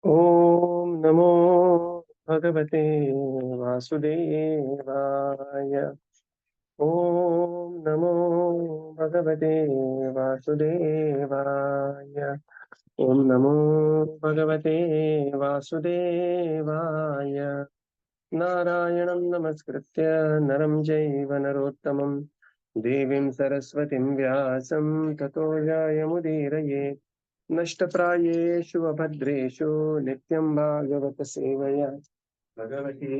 Om Namo Bhagavate Vasudevaya. Om Namo Bhagavate Vasudevaya. Om Namo Bhagavate Vasudevaya. Narayanam Namaskritya Naram Jaiva Narottamam Devim Saraswatim Vyasam Tato Jayamudiraye नष्टप्रायेषु अभद्रेषु नित्यं भागवत सेवया भगवती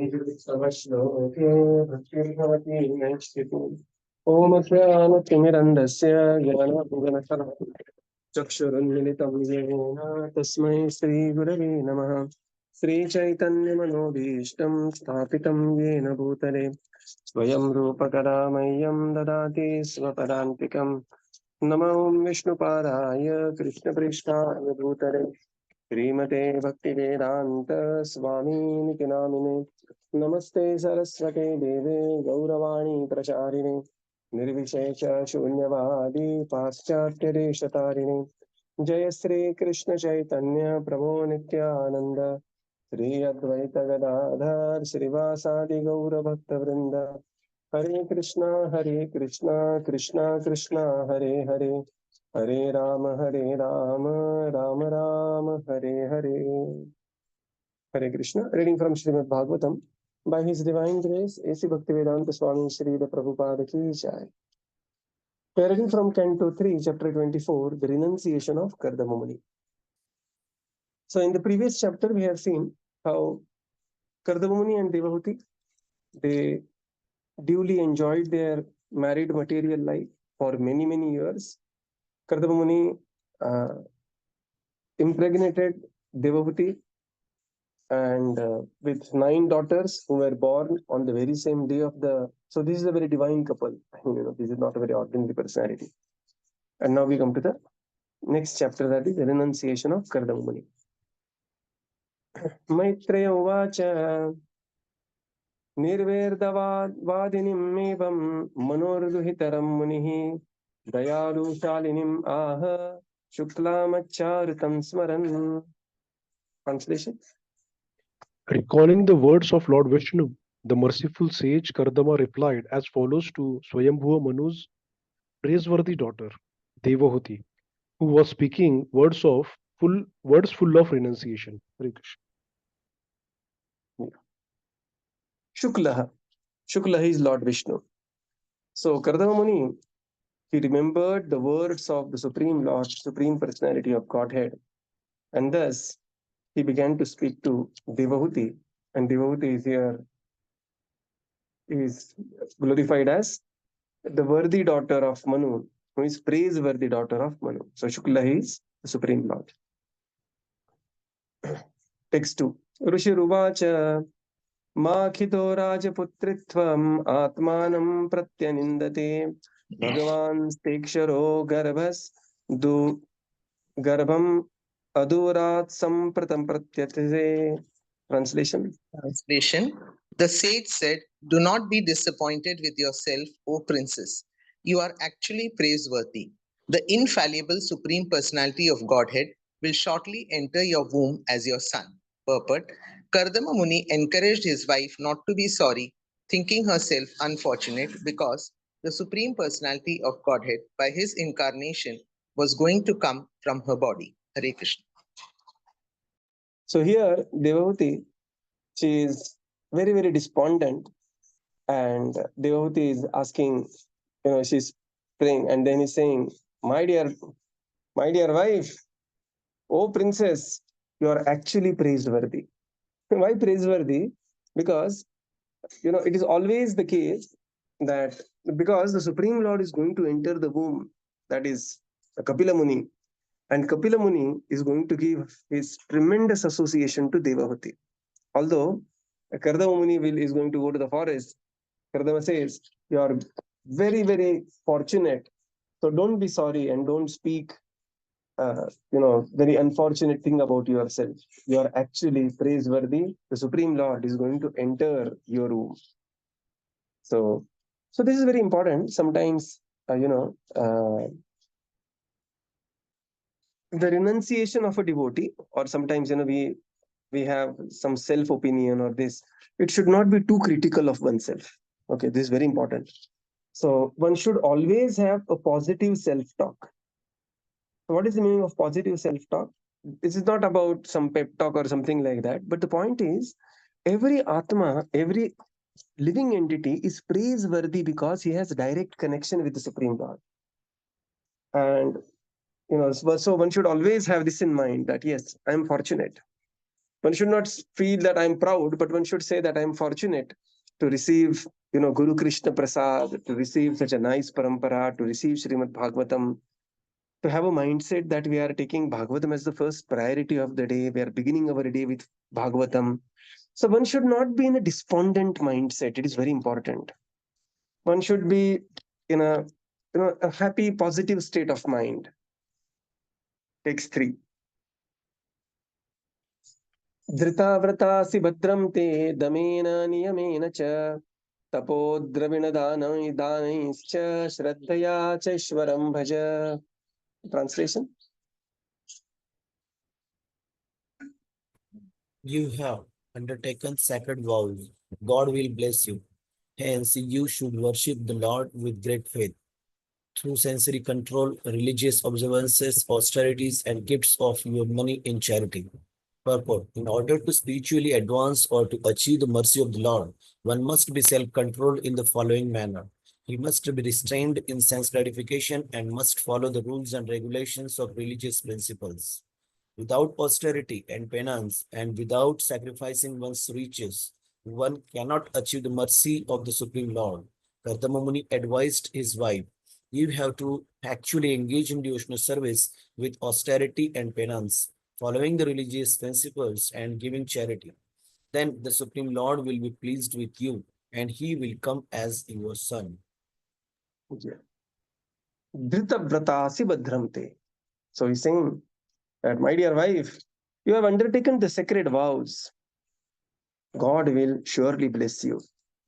श्लोके भक्तिर्भवति नैष्ठिकी ॐ ज्ञानतिमिरन्धस्य ज्ञानाञ्जनशलाकया चक्षुरुन्मिलितं येन तस्मै श्रीगुरवे नमः श्रीचैतन्यमनोभीष्टं स्थापितं येन भूतले स्वयं रूपकदा मह्यं ददाति स्वपदान्तिकम् नमो विष्णुपादाय कृष्णप्रेष्ठाय भूतले श्रीमते भक्तिवेदान्त स्वामीनिति नामिने नमस्ते सरस्वते देवे गौरवाणी प्रचारिणे निर्विशेष शून्यवादी पाश्चात्यदेशतारिणे जय श्री कृष्ण चैतन्य प्रभो नित्यानंद श्री अद्वैत गदाधर श्रीवासादि गौरभक्तवृंद हरे Krishna Krishna Krishna Hare Hare Hare Ram Ram Ram Hare Hare. Hare Krishna. Reading from Śrīmad-Bhāgavatam. By His Divine Grace, A.C. Bhaktivedanta Swami Srila Prabhupada Ki Jai. We are reading from Canto 3, Chapter 24, the Renunciation of Kardama Muni. So in the previous chapter, we have seen how Kardama Muni and Devahūti, they duly enjoyed their married material life for many, many years. Kardama Muni impregnated Devahūti and with 9 daughters who were born on the very same day of the... So this is a very divine couple. This is not a very ordinary personality. And now we come to the next chapter, that is the renunciation of Kardama Muni. Maitreya uvacha निर्वेर्दवादिनीम् एवं मनोर्दुहितरं मुनिः दयालु शालिनीम् आह शुक्लामच्चारुतं स्मरन्. Translation. Recalling the words of Lord Viṣṇu, the merciful sage Kardama replied as follows to Swayambhuva Manu's praiseworthy daughter, Devahūti, who was speaking words full of renunciation. Hare Krishna. Shuklaha. Shuklaha is Lord Viṣṇu. So Kardama Muni, he remembered the words of the Supreme Lord, Supreme Personality of Godhead, and thus he began to speak to Devahūti, and Devahūti is here is glorified as the worthy daughter of Manu, who is praiseworthy daughter of Manu. So Shukla is the Supreme Lord. Text 2. Rushiruvacha Makhito Rajaputritvam Atmanam Pratyanindate Bhagavan Steksharo Garbhas Du Garbham Adurat Sampratam Pratyatise. Translation. The sage said, "Do not be disappointed with yourself, O princess. You are actually praiseworthy. The infallible Supreme Personality of Godhead will shortly enter your womb as your son." Purport. Kardama Muni encouraged his wife not to be sorry, thinking herself unfortunate because the Supreme Personality of Godhead, by his incarnation, was going to come from her body. Hare Krishna. So here, Devahūti, she is very, very despondent, and Devahūti is asking, she's praying, and then he's saying, my dear wife, oh princess, you are actually praiseworthy. Why praiseworthy? Because, it is always the case that because the Supreme Lord is going to enter the womb, that is Kapila Muni, and Kapila Muni is going to give his tremendous association to Devahūti. Although Kardama Muni is going to go to the forest, Kardama says, you are very, very fortunate. So don't be sorry and don't speak, very unfortunate thing about yourself. You are actually praiseworthy. The Supreme Lord is going to enter your womb. So this is very important. Sometimes, the renunciation of a devotee, or sometimes, we we have some self opinion or this, it should not be too critical of oneself. Okay, this is very important. So one should always have a positive self talk. What is the meaning of positive self talk? This is not about some pep talk or something like that, but the point is every atma, every living entity is praiseworthy because he has direct connection with the Supreme Lord. And so one should always have this in mind, that yes, I am fortunate. One should not feel that I am proud, but one should say that I am fortunate to receive Guru Krishna Prasad, to receive such a nice parampara, to receive Śrīmad-Bhāgavatam, to have a mindset that we are taking Bhagavatam as the first priority of the day. We are beginning our day with Bhagavatam. So one should not be in a despondent mindset. It is very important. One should be in a happy, positive state of mind. Text 3. धृताव्रतासि भद्रं ते दमेन नियमेन च तपोद्रविणदानैश्च श्रद्धया चैश्वरं भज. Translation. You have undertaken sacred vows. God will bless you. Hence, you should worship the Lord with great faith. Through sensory control, religious observances, austerities, and gifts of your money in charity. Purport. In order to spiritually advance or to achieve the mercy of the Lord, one must be self-controlled in the following manner. He must be restrained in sense gratification and must follow the rules and regulations of religious principles. Without austerity and penance, and without sacrificing one's riches, one cannot achieve the mercy of the Supreme Lord. Kardama Muni advised his wife, you have to actually engage in devotional service with austerity and penance, following the religious principles and giving charity. Then the Supreme Lord will be pleased with you, and he will come as your son. Dhritavratasi Bhadramte. So he's saying that, my dear wife, you have undertaken the sacred vows. God will surely bless you.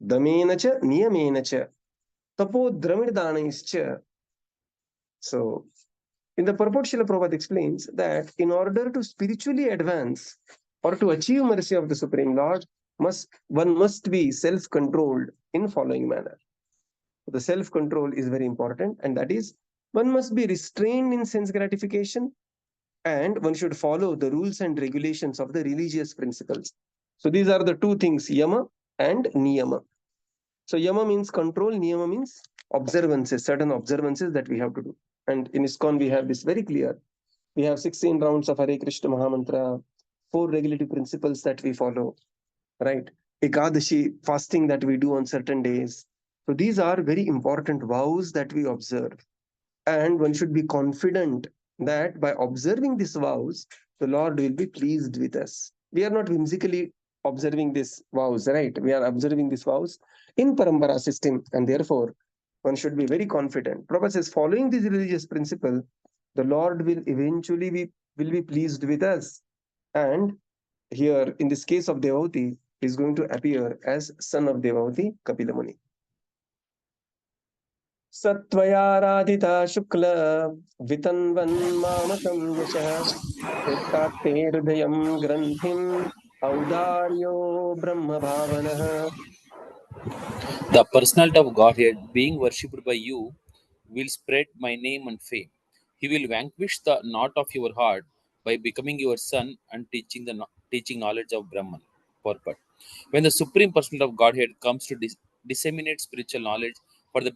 Damenacha niyamenacha tapo dramidanaischa. So in the purport, Srila Prabhupada explains that in order to spiritually advance or to achieve mercy of the Supreme Lord, one must be self-controlled in following manner. The self-control is very important, and that is, one must be restrained in sense gratification, and one should follow the rules and regulations of the religious principles. So these are the two things, yama and niyama. So yama means control, niyama means observances, certain observances that we have to do. And in ISKCON, we have this very clear. We have 16 rounds of Hare Krishna Mahamantra, 4 regulative principles that we follow, right? Ekadashi, fasting that we do on certain days. So these are very important vows that we observe. And one should be confident that by observing these vows, the Lord will be pleased with us. We are not whimsically observing these vows, right? We are observing these vows in parampara system, and therefore one should be very confident. Prabhupada says, following this religious principle, the Lord will eventually be pleased with us. And here, in this case of Devahūti, is going to appear as son of Devahūti, Kapila Muni. सत्वयाराधिता शुक्ल वितन्वन् मामकं यशः चित्तात्ते हृदयं ग्रन्थिम् औदार्यो ब्रह्म भावनः. The personality of Godhead, being worshipped by you, will spread my name and fame. He will vanquish the knot of your heart by becoming your son and teaching knowledge of Brahman. Purport. When the Supreme Personality of Godhead comes to disseminate spiritual knowledge for the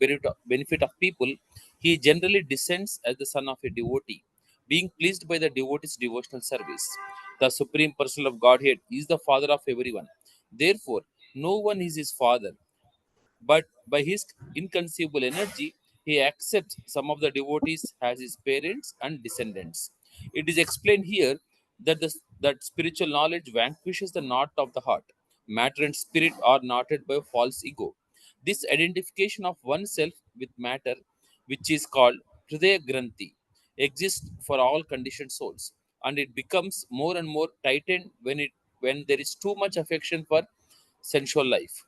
benefit of people, he generally descends as the son of a devotee, being pleased by the devotee's devotional service. The Supreme Personality of Godhead is the father of everyone. Therefore, no one is his father, but by his inconceivable energy, he accepts some of the devotees as his parents and descendants. It is explained here that that spiritual knowledge vanquishes the knot of the heart. Matter and spirit are knotted by false ego. This identification of oneself with matter, which is called Hridaya Granthi, exists for all conditioned souls, and it becomes more and more tightened when there is too much affection for sensual life.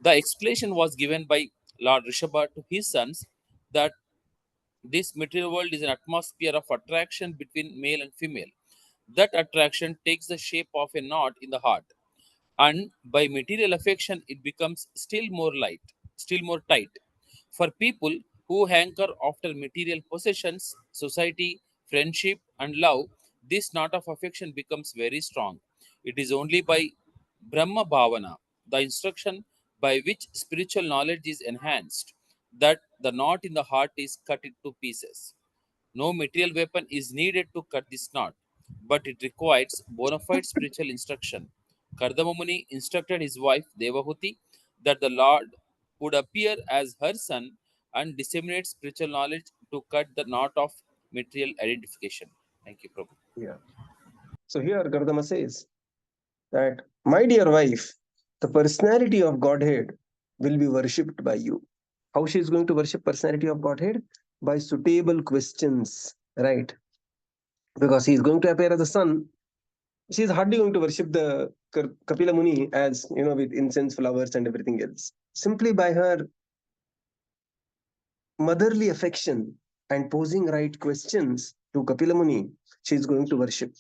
The explanation was given by Lord Rishabha to his sons that this material world is an atmosphere of attraction between male and female. That attraction takes the shape of a knot in the heart, and by material affection, it becomes still more tight. For people who hanker after material possessions, society, friendship, and love, this knot of affection becomes very strong. It is only by Brahma Bhavana, the instruction by which spiritual knowledge is enhanced, that the knot in the heart is cut into pieces. No material weapon is needed to cut this knot, but it requires bona fide spiritual instruction. Kardama Muni instructed his wife Devahūti that the Lord would appear as her son and disseminate spiritual knowledge to cut the knot of material identification. Thank you, Prabhu. Yeah. So here Kardama says that, my dear wife, the personality of Godhead will be worshipped by you. How she is going to worship personality of Godhead? By suitable questions, right? Because he is going to appear as a son. She is hardly going to worship the Kapila Muni as, with incense, flowers, and everything else. Simply by her motherly affection and posing right questions to Kapila Muni, she is going to worship.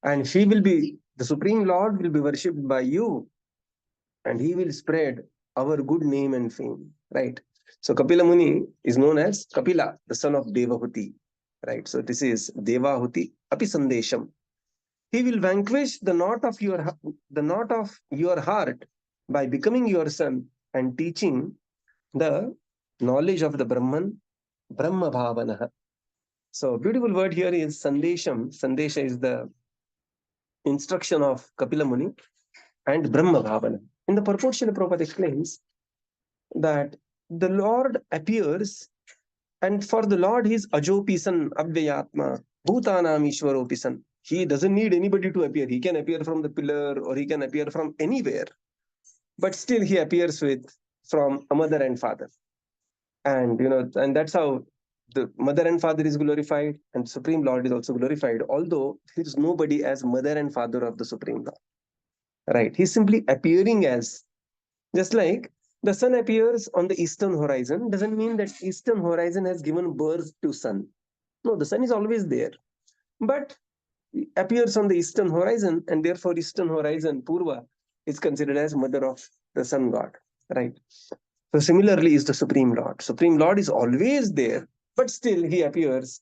And the Supreme Lord will be worshipped by you, and he will spread our good name and fame, right? So Kapila Muni is known as Kapila, the son of Devahūti, right? So this is Devahūti Api Sandesham. He will vanquish the knot of your heart by becoming your son and teaching the knowledge of the Brahman, Brahma Bhavanaha. So beautiful word here is Sandesham. Sandesha is the instruction of Kapila Muni and Brahma Bhavana. In the purport, Srila Prabhupada explains that the Lord appears, and for the Lord he is Ajopisan, Abhyayatma, Bhutanam Ishwaropisan. He doesn't need anybody to appear. He can appear from the pillar or he can appear from anywhere. But still he appears from a mother and father. And and that's how the mother and father is glorified, and Supreme Lord is also glorified, although there is nobody as mother and father of the Supreme Lord. Right? He's simply appearing as, just like the sun appears on the eastern horizon, doesn't mean that eastern horizon has given birth to sun. No, the sun is always there, but appears on the eastern horizon, and therefore eastern horizon, Purva, is considered as mother of the sun god. Right? So similarly is the Supreme Lord. Supreme Lord is always there, but still he appears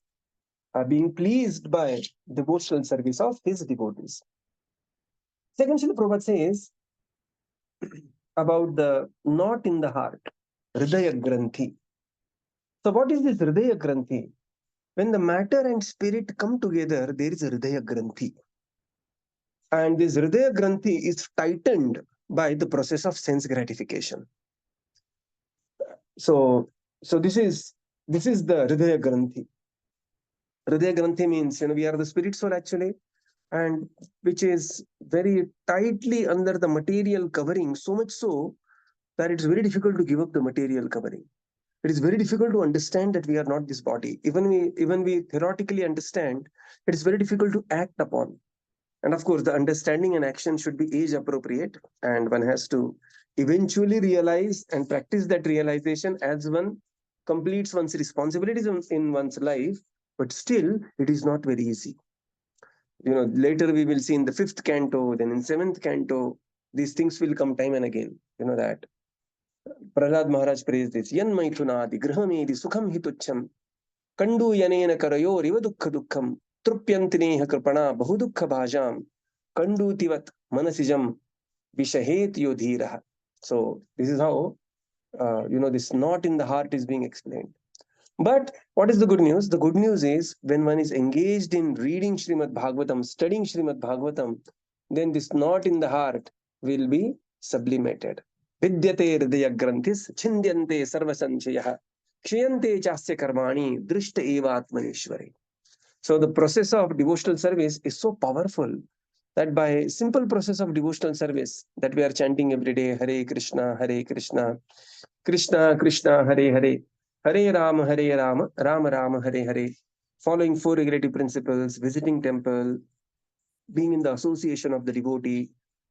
being pleased by devotional service of his devotees. Second, Srila Prabhupada says about the knot in the heart, Hridaya Granthi. So what is this Hridaya Granthi? When the matter and spirit come together, there is a Hridaya Granthi. And this Hridaya Granthi is tightened by the process of sense gratification. So this is the Hridaya Granthi. Hridaya Granthi means, we are the spirit soul actually, and which is very tightly under the material covering, so much so that it's very difficult to give up the material covering. It is very difficult to understand that we are not this body. Even we theoretically understand, it is very difficult to act upon. And of course, the understanding and action should be age appropriate, and one has to eventually realize and practice that realization as one completes one's responsibilities in one's life. But still, it is not very easy. Later we will see in the 5th canto, then in 7th canto, these things will come time and again. That Prahlad Maharaj prays this, Yan Maitunadi Grahamedi Sukham Hitucham Kandu Yanena Karayo Riva Dukha Dukham Trupyantineha Kripana Bahudukha Bhajam Kandu Tivat Manasijam Vishahet Yodhiraha. So this is how this knot in the heart is being explained. But what is the good news? The good news is, when one is engaged in reading Śrīmad-Bhāgavatam, studying Śrīmad-Bhāgavatam, then this knot in the heart will be sublimated. Vidyate hridaya granthis chindyante sarvasanchayah kshiyante chasya karmani drishta eva atmanishwari. So the process of devotional service is so powerful that by simple process of devotional service that we are chanting every day, Hare Krishna, Krishna Krishna, Hare Hare, Hare Rama, Rama Rama, Hare Hare, following 4 regulative principles, visiting temple, being in the association of the devotee,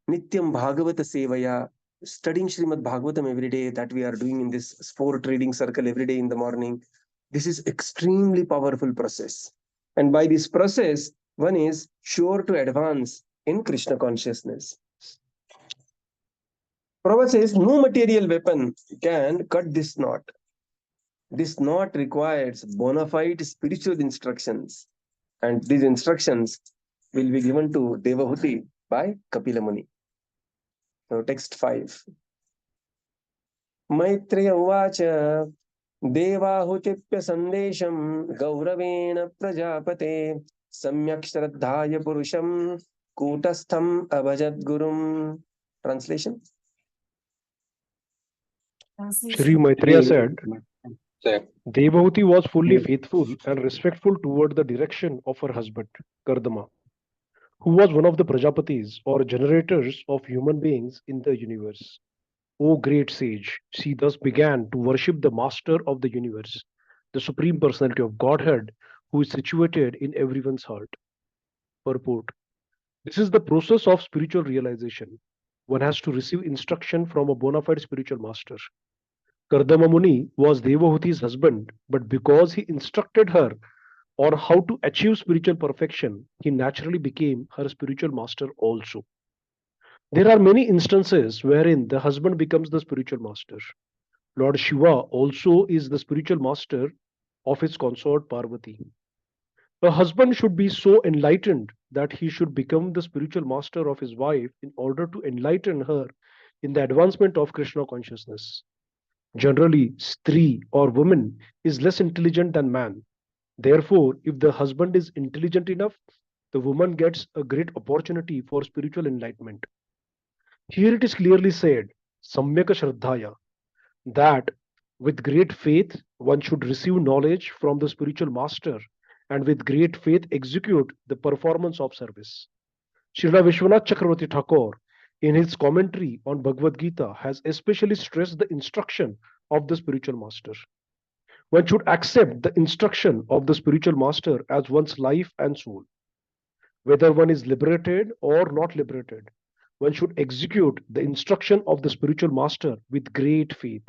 Nityam Bhagavata Sevaya, studying Śrīmad-Bhāgavatam every day, that we are doing in this sport reading circle every day in the morning. This is extremely powerful process. And by this process, one is sure to advance in Krishna consciousness. Prabhupada says no material weapon can cut this knot. This knot requires bona fide spiritual instructions, and these instructions will be given to Devahūti by Kapila Muni. So, text 5. Maitreya uvacha Devahūtipya sandesham gauravena prajapate samyak shraddhaya purusham kutastham abhajat gurum. Translation. Shri Maitreya said, Devahūti was fully faithful and respectful toward the direction of her husband, Kardama, who was one of the Prajapatis or generators of human beings in the universe. O great sage, she thus began to worship the master of the universe, the Supreme Personality of Godhead, who is situated in everyone's heart. Purport. This is the process of spiritual realization. One has to receive instruction from a bona fide spiritual master. Kardama Muni was Devahūti's husband, but because he instructed her on how to achieve spiritual perfection, he naturally became her spiritual master also. There are many instances wherein the husband becomes the spiritual master. Lord Shiva also is the spiritual master of his consort Parvati. A husband should be so enlightened that he should become the spiritual master of his wife in order to enlighten her in the advancement of Krishna consciousness. Generally, Stree or woman is less intelligent than man. Therefore, if the husband is intelligent enough, the woman gets a great opportunity for spiritual enlightenment. Here it is clearly said, Samyaka Shraddhaya, that with great faith one should receive knowledge from the spiritual master and with great faith execute the performance of service. Srila Vishwanath Chakravarti Thakur, in his commentary on Bhagavad Gita, has especially stressed the instruction of the spiritual master. One should accept the instruction of the spiritual master as one's life and soul. Whether one is liberated or not liberated, one should execute the instruction of the spiritual master with great faith.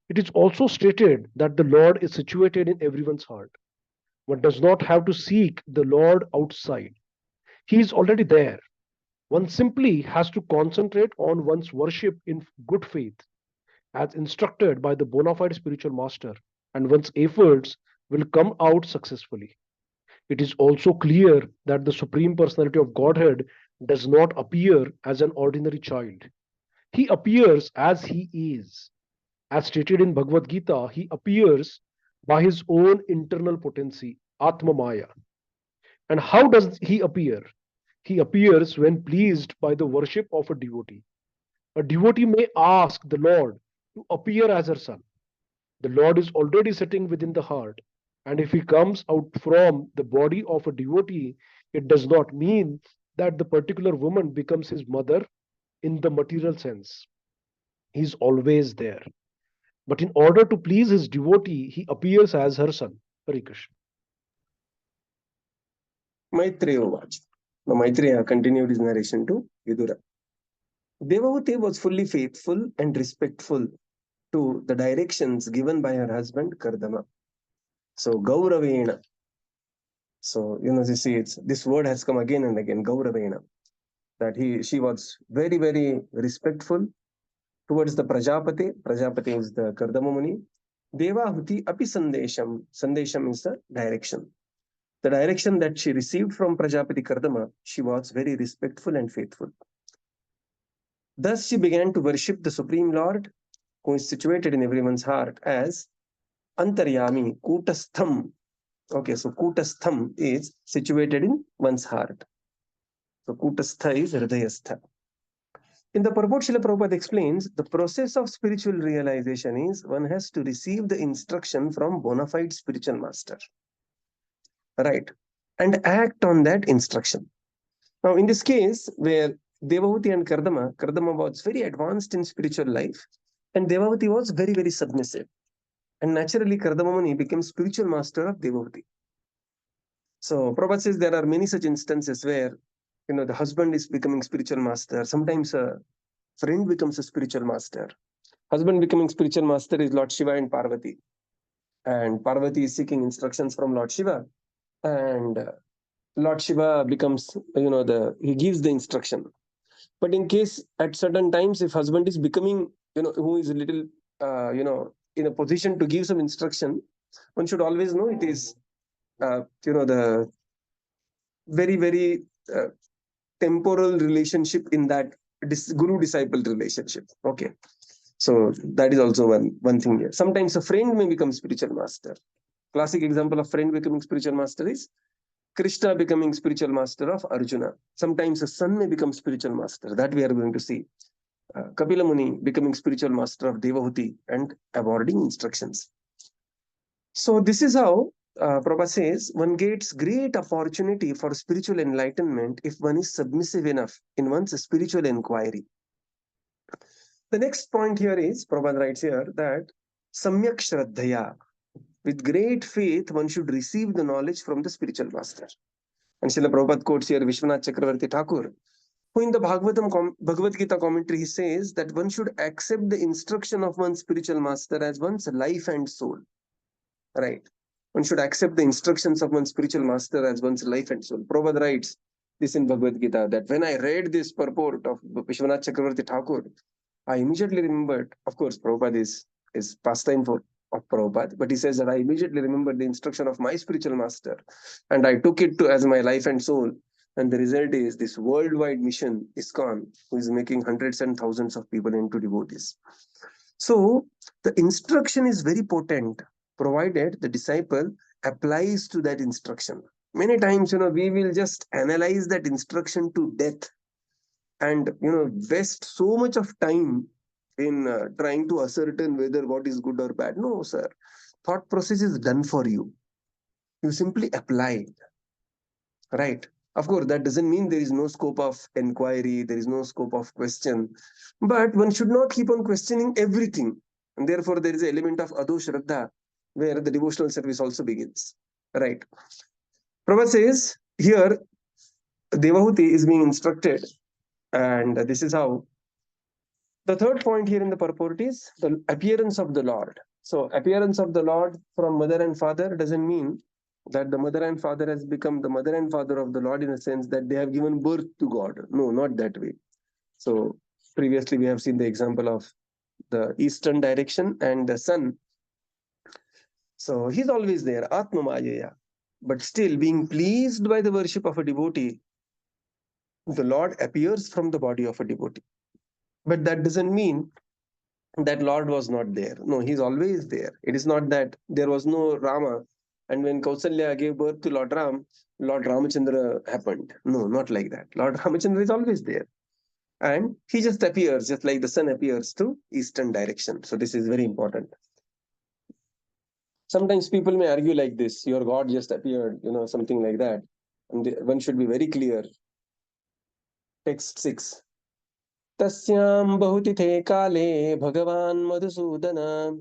It is also stated that the Lord is situated in everyone's heart. One does not have to seek the Lord outside. He is already there. One simply has to concentrate on one's worship in good faith, as instructed by the bona fide spiritual master, and one's efforts will come out successfully. It is also clear that the Supreme Personality of Godhead does not appear as an ordinary child. He appears as he is. As stated in Bhagavad Gita, he appears by his own internal potency, Atma Maya. And how does he appear? He appears when pleased by the worship of a devotee. A devotee may ask the Lord to appear as her son. The Lord is already sitting within the heart, and if he comes out from the body of a devotee, it does not mean that the particular woman becomes his mother in the material sense. He is always there. But in order to please his devotee, he appears as her son. Hare Krishna. Maitreya uvacha. Now Maitreya continued his narration to Vidura. Devahūti was fully faithful and respectful to the directions given by her husband Kardama. So Gauravena. So you see, this word has come again and again, Gauravena. That she was very, very respectful towards the Prajapati. Prajapati is the Kardama Muni. Devahūti api sandesham. Sandesham means the direction. The direction that she received from Prajapati Kardama, she was very respectful and faithful. Thus she began to worship the Supreme Lord, who is situated in everyone's heart, as Antaryami, Kutastham. Okay, so Kutastham is situated in one's heart. So Kutastha is Hridayastha. In the purport, Srila Prabhupada explains, the process of spiritual realization is one has to receive the instruction from bona fide spiritual master. Right. And act on that instruction. Now, in this case, where Devahūti and Kardama was very advanced in spiritual life, and Devahūti was very, very submissive. And naturally, Kardama Muni became spiritual master of Devahūti. So, Prabhupada says there are many such instances where, the husband is becoming spiritual master. Sometimes a friend becomes a spiritual master. Husband becoming spiritual master is Lord Shiva and Parvati. And Parvati is seeking instructions from Lord Shiva. And Lord Shiva becomes, he gives the instruction. But in case at certain times, if husband is becoming, who is a little, in a position to give some instruction, one should always know it is, the very, very temporal relationship in that guru-disciple relationship. Okay. So that is also one thing here. Sometimes a friend may become spiritual master. Classic example of friend becoming spiritual master is Krishna becoming spiritual master of Arjuna. Sometimes a son may become spiritual master. That we are going to see. Kapila Muni becoming spiritual master of Devahūti and awarding instructions. So this is how Prabhupada says one gets great opportunity for spiritual enlightenment if one is submissive enough in one's spiritual inquiry. The next point here is, Prabhupada writes here that Samyak Shraddhaya, with great faith, one should receive the knowledge from the spiritual master. And Srila Prabhupada quotes here Vishwanath Chakravarti Thakur, who in the Bhagavad Gita commentary, he says that one should accept the instruction of one's spiritual master as one's life and soul. Right? One should accept the instructions of one's spiritual master as one's life and soul. Prabhupada writes this in Bhagavad Gita, that when I read this purport of Vishwanath Chakravarti Thakur, I immediately remembered, of course, Prabhupada is pastime of Prabhupada, but he says that I immediately remembered the instruction of my spiritual master and I took it as my life and soul. And the result is this worldwide mission, ISKCON, who is making hundreds and thousands of people into devotees. So the instruction is very potent, provided the disciple applies to that instruction. Many times, we will just analyze that instruction to death and, waste so much of time in trying to ascertain whether what is good or bad. No, sir. Thought process is done for you. You simply apply it. Right? Of course, that doesn't mean there is no scope of inquiry, there is no scope of question. But one should not keep on questioning everything. And therefore, there is an element of Ado Shraddha, where the devotional service also begins. Right? Prabhupada says here, Devahūti is being instructed. And this is how. The third point here in the purport is the appearance of the Lord. So appearance of the Lord from mother and father doesn't mean that the mother and father has become the mother and father of the Lord in a sense that they have given birth to God. No, not that way. So previously we have seen the example of the eastern direction and the sun. So he's always there, Atma Mayaya. But still being pleased by the worship of a devotee, the Lord appears from the body of a devotee. But that doesn't mean that Lord was not there. No, he's always there. It is not that there was no Rama, and when Kausalya gave birth to Lord Ram, Lord Ramachandra happened. No, not like that. Lord Ramachandra is always there. And he just appears, just like the sun appears to eastern direction. So this is very important. Sometimes people may argue like this, your God just appeared, something like that. And one should be very clear. Text 6. Tasyam bahutiथे kale bhagavan madhusudana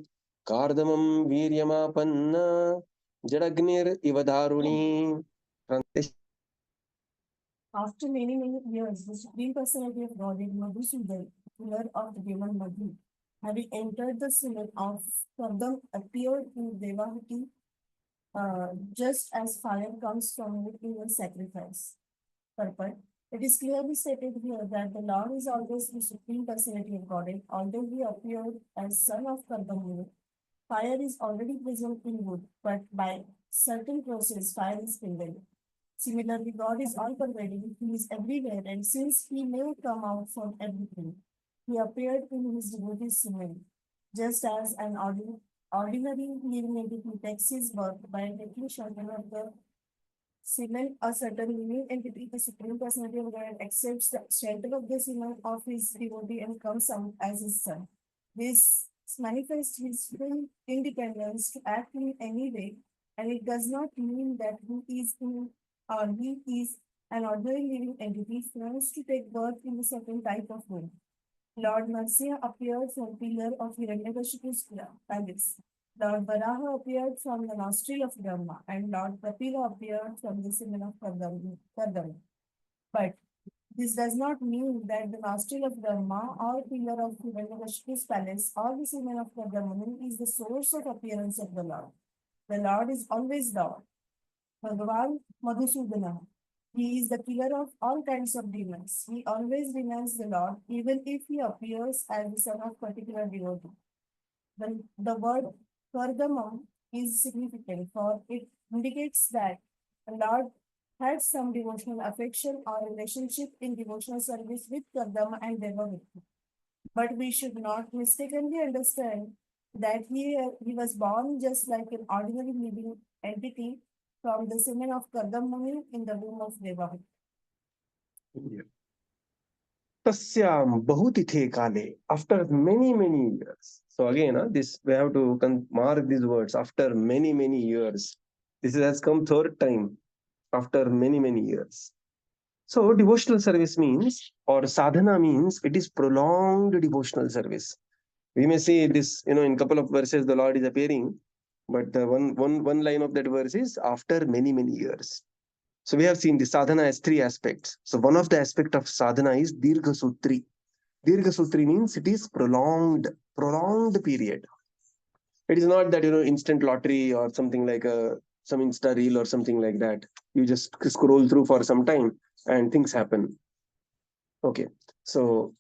kardamam viryamapanna jadagnir ivadharuni. After many, many years, the Supreme Personality of Godhead, Madhusudana, ruler of the demon Madhu, having entered the simon of Kardam, appeared in Devahūti, just as fire comes from it in a sacrifice. Purport. It is clearly stated here that the Lord is always the Supreme Personality of Godhead, although he appeared as son of Kardama. Fire is already present in wood, but by certain process, fire is kindled. Similarly, God is all-pervading, he is everywhere, and since he may come out from everything, he appeared in his devotee's simon, just as an ordinary living entity takes his birth by taking shelter of the semen. A certain living entity, the Supreme Personality of God, accepts the shelter of the semen of his devotee and comes out as his son. This manifests his full independence to act in any way, and it does not mean that he is an ordinary living entity forced to take birth in a certain type of womb. Lord Narasimha appeared from pillar of Hiranyakashipu's palace. Lord Varaha appeared from the nostril of Brahmā, and Lord Kapila appeared from the semen of Kardama. But this does not mean that the nostril of Brahmā or pillar of Hiranyakashipu's palace or the semen of Kardama is the source of appearance of the Lord. The Lord is always Lord. Bhagavan Madhusudana. He is the killer of all kinds of demons. He always renounces the Lord, even if he appears as the son of particular devotee. The word Kardama is significant, for it indicates that the Lord had some devotional affection or relationship in devotional service with Kardama and Devahūti. But we should not mistakenly understand that he was born just like an ordinary living entity from the semen of Kardama Muni in the womb of Devahūti. Tasyam bahutithe kale, after many years. So again, this we have to mark these words, after many years. This has come third time after many years. So devotional service means, or sadhana means, it is prolonged devotional service. We may say this, in couple of verses the Lord is appearing, but one line of that verse is after many years. So we have seen the sadhana has three aspects. So one of the aspect of sadhana is dirgha sutri. Dirgha sutri means it is prolonged period. It is not that instant lottery or something like some Insta reel or something like that. You just scroll through for some time and things happen. Okay, so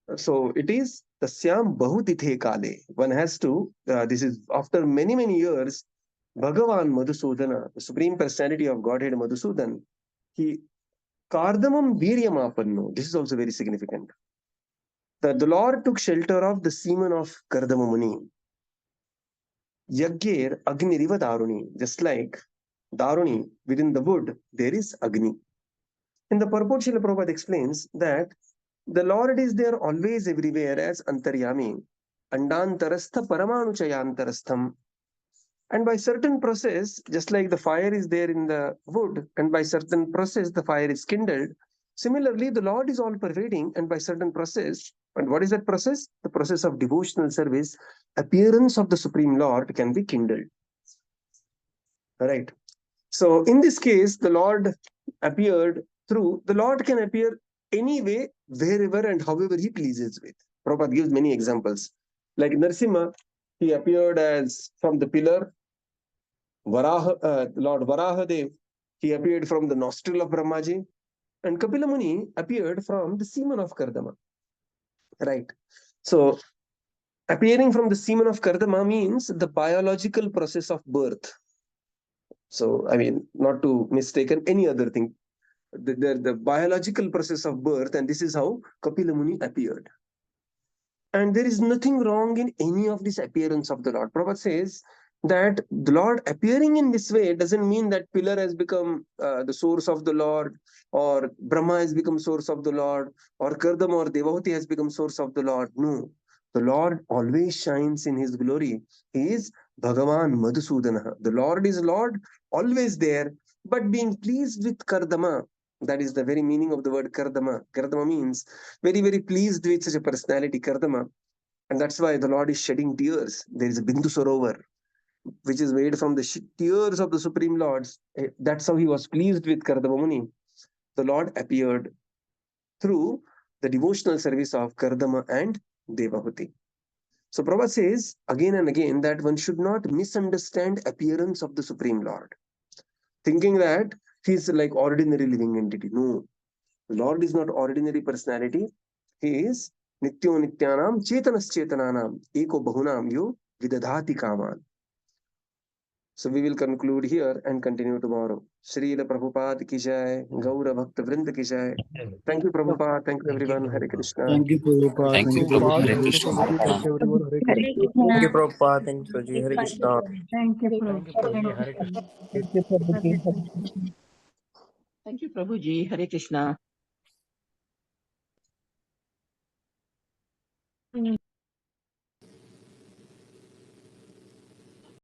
it is tasyam bahutithe kale. One has to. This is after many years. Bhagavan Madhusudana, the Supreme Personality of Godhead Madhusudan, he Kardamam Viryamápanno. This is also very significant. That the Lord took shelter of the semen of Kardama Muni. Yagyer Agniriva Daruni. Just like Daruni, within the wood, there is Agni. In the purport, Srila Prabhupada explains that the Lord is there always everywhere as Antaryami, Andantarastha Paramanuchayantarastham. And by certain process, just like the fire is there in the wood, and by certain process the fire is kindled, similarly the Lord is all pervading, and by certain process, and what is that process? The process of devotional service, appearance of the Supreme Lord can be kindled. Right. So in this case, the Lord appeared through, the Lord can appear anyway, wherever and however he pleases with. Prabhupada gives many examples. Like Narasimha, he appeared as from the pillar. Lord Varahadev, he appeared from the nostril of Brahmaji. And Kapila Muni appeared from the semen of Kardama. Right. So appearing from the semen of Kardama means the biological process of birth. So, I mean, not to mistaken any other thing. The biological process of birth, and this is how Kapila Muni appeared. And there is nothing wrong in any of this appearance of the Lord. Prabhupada says that the Lord appearing in this way doesn't mean that pillar has become the source of the Lord, or Brahma has become source of the Lord, or Kardama or Devahūti has become source of the Lord. No. The Lord always shines in his glory. He is Bhagavan Madhusudana. The Lord is Lord, always there, but being pleased with Kardama. That is the very meaning of the word Kardama. Kardama means very pleased with such a personality, Kardama. And that's why the Lord is shedding tears. There is a Bindu Sarovar, which is made from the tears of the Supreme Lords. That's how he was pleased with Kardama Muni. The Lord appeared through the devotional service of Kardama and Devahūti. So Prabhupada says again and again that one should not misunderstand appearance of the Supreme Lord, thinking that he is like ordinary living entity. No, the Lord is not ordinary personality. He is Nityo Nityanam Chetanas Chetananam Eko Bahunam Yo Vidadhati Kaman. So we will conclude here and continue tomorrow. Srila Prabhupada ki jai, Gaura Bhakta Vrinda ki jai. Thank you, Prabhupada. Thank you, everyone. Hare Krishna. Thank you, Prabhupada. Thank you, Prabhu. Hare Thank you, Krishna. Prabhuji. Thank you, everyone. Hare Hare Krishna. Krishna. Thank you, Prabhupada. Thank you, Prabhuji. Hare Krishna. Thank you, Thank you, Prabhuji. Hare Prabhupada. Krishna. Thank you, Prabhuji. Hare Hare Krishna. Krishna. Thank you, Prabhuji. Hare Krishna.